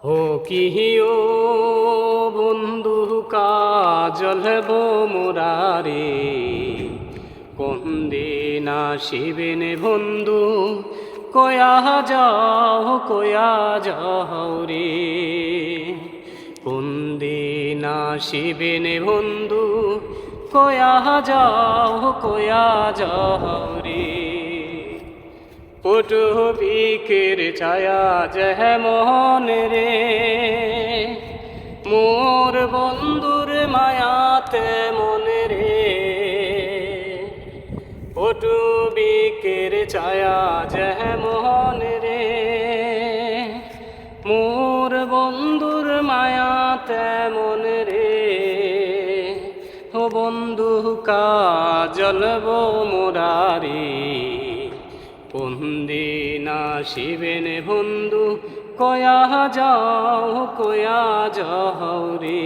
हो किहियो बंधु काजल बो मुरारे কোন দিন আসিবেন বন্ধু কয়া যাও রে কোন দিন আসিবেন বন্ধু কয়া যাও রে পটুবিকের ছায়া যেমন রে মোর বন্ধুর মায়াতে মনে রে পটুবিকের ছায়া যেমন রে মোর বন্ধুর মায়াতে মনে রে ও বন্ধু কাজল বো মুরারি কোন দিন আসিবেন বন্ধু কয়া যাও রে।